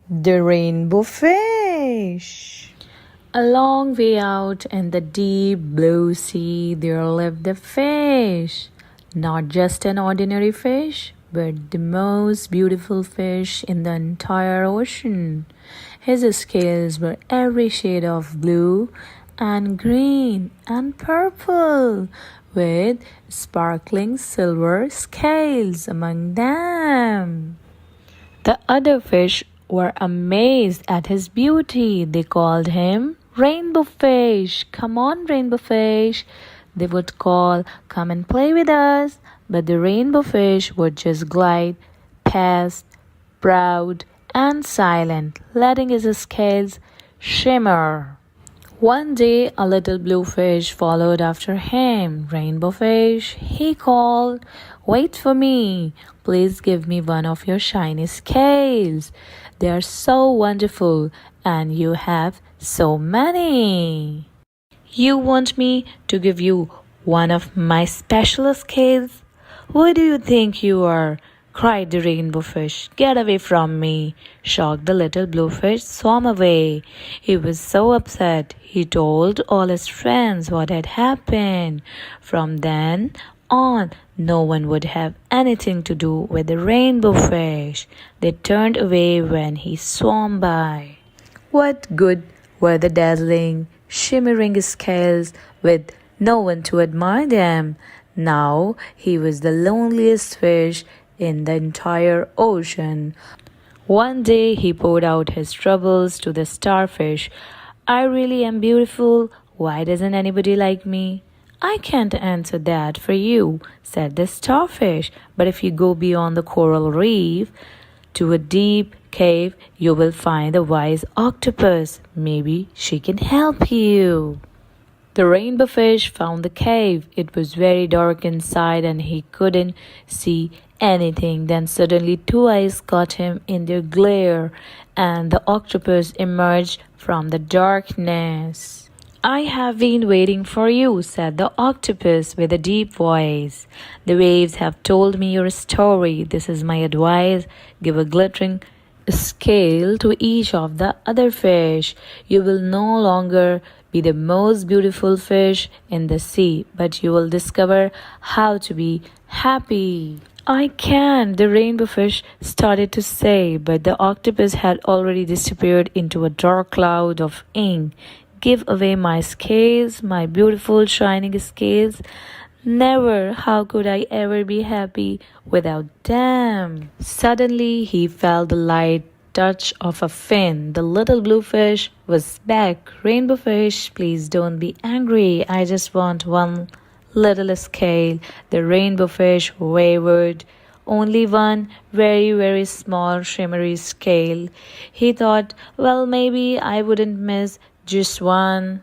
The rainbow fish. A long way out in the deep blue sea, there lived a fish. Not just an ordinary fish, but the most beautiful fish in the entire ocean. His scales were every shade of blue and green and purple, with sparkling silver scales among them. The other fish were amazed at his beauty. They called him Rainbow Fish. Come on, Rainbow Fish. They would call, come and play with us. But the rainbow fish would just glide past, proud and silent, letting his scales shimmer. One day, a little blue fish followed after him. Rainbow Fish, he called, wait for me. Please give me one of your shiny scales. They are so wonderful, and you have so many. You want me to give you one of my special scales? Who do you think you are? Cried the rainbow fish. Get away from me. Shocked, the little blue fish swam away. He was so upset. He told all his friends what had happened. From then on, no one would have anything to do with the rainbow fish. They turned away when he swam by. What good were the dazzling, shimmering scales with no one to admire them? Now he was the loneliest fish in the entire ocean. One day he poured out his troubles to the starfish. I really am beautiful. Why doesn't anybody like me? I can't answer that for you, said the starfish. But if you go beyond the coral reef to a deep cave, you will find a wise octopus. Maybe she can help you. The rainbow fish found the cave. It was very dark inside and he couldn't see anything. Then suddenly two eyes caught him in their glare, and the octopus emerged from the darkness. I have been waiting for you, said the octopus with a deep voice. The waves have told me your story. This is my advice. Give a glittering scale to each of the other fish. You will no longer be the most beautiful fish in the sea, but you will discover how to be happy. I can't, the rainbow fish started to say, but the octopus had already disappeared into a dark cloud of ink. Give away my scales, my beautiful shining scales. Never, how could I ever be happy without them? Suddenly he felt the light touch of a fin. The little blue fish was back. Rainbow fish, please don't be angry. I just want one little scale. The rainbow fish wavered. Only one very, very small shimmery scale. He thought, well, maybe I wouldn't miss just one.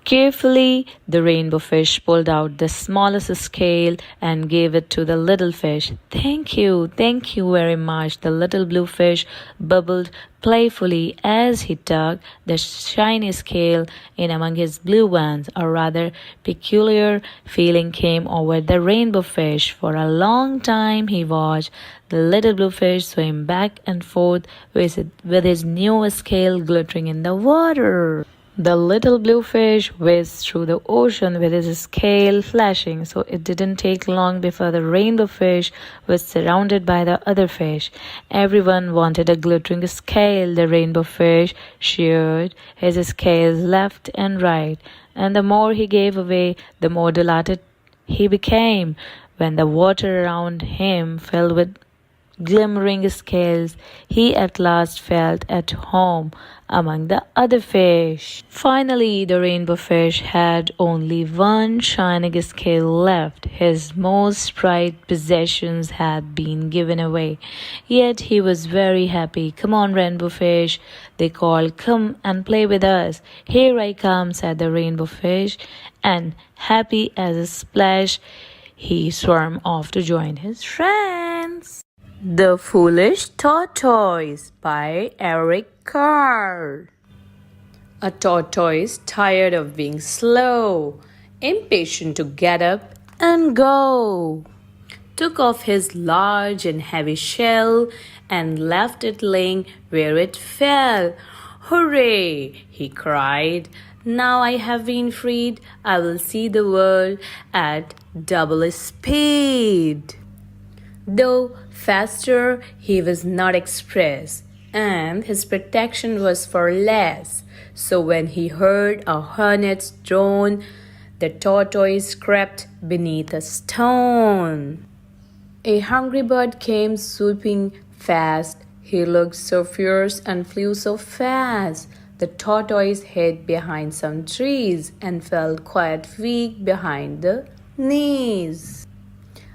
Carefully, the rainbow fish pulled out the smallest scale and gave it to the little fish. Thank you very much. The little blue fish bubbled playfully as he tucked the shiny scale in among his blue ones. A rather peculiar feeling came over the rainbow fish. For a long time he watched the little blue fish swim back and forth with his new scale glittering in the water. The little blue fish whizzed through the ocean with his scale flashing, so it didn't take long before the rainbow fish was surrounded by the other fish. Everyone wanted a glittering scale. The rainbow fish sheared his scales left and right, and the more he gave away, the more delighted he became. When the water around him filled with glimmering scales, he at last felt at home among the other fish. Finally, the rainbow fish had only one shining scale left. His most prized possessions had been given away. Yet he was very happy. Come on, rainbow fish, they called. Come and play with us. Here I come, said the rainbow fish, and happy as a splash, he swam off to join his friends. The Foolish Tortoise by Eric Carr. A tortoise, tired of being slow, impatient to get up and go, took off his large and heavy shell and left it laying where it fell. "Hooray!" he cried. "Now I have been freed. I will see the world at double speed." Though faster, he was not express, and his protection was for less. So when he heard a hornet's drone, the tortoise crept beneath a stone. A hungry bird came swooping fast. He looked so fierce and flew so fast. The tortoise hid behind some trees and felt quite weak behind the knees.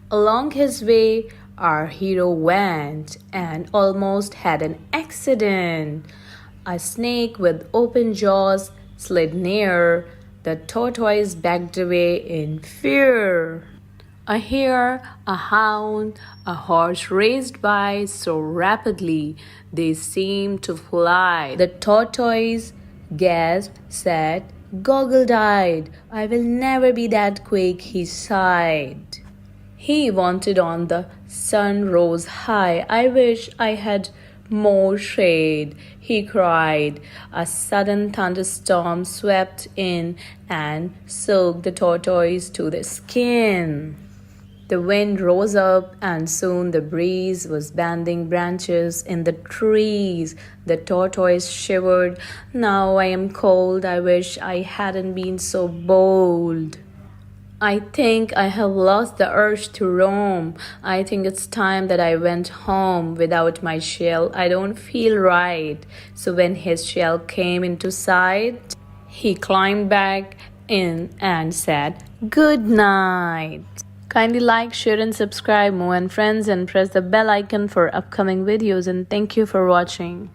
Along his way, our hero went and almost had an accident. A snake with open jaws slid near. The tortoise backed away in fear. A hare, a hound, a horse raced by so rapidly they seemed to fly. The tortoise gasped, said, "Goggle-eyed, I will never be that quick," he sighed. He wanted on the sun rose high. "I wish I had more shade," he cried. A sudden thunderstorm swept in and soaked the tortoise to the skin. The wind rose up, and soon the breeze was bending branches in the trees. The tortoise shivered. "Now I am cold. I wish I hadn't been so bold. I think I have lost the urge to roam. I think it's time that I went home. Without my shell, I don't feel right." So when his shell came into sight, he climbed back in and said, "Good night." Kindly like, share and subscribe, Mo and friends, and press the bell icon for upcoming videos, and thank you for watching.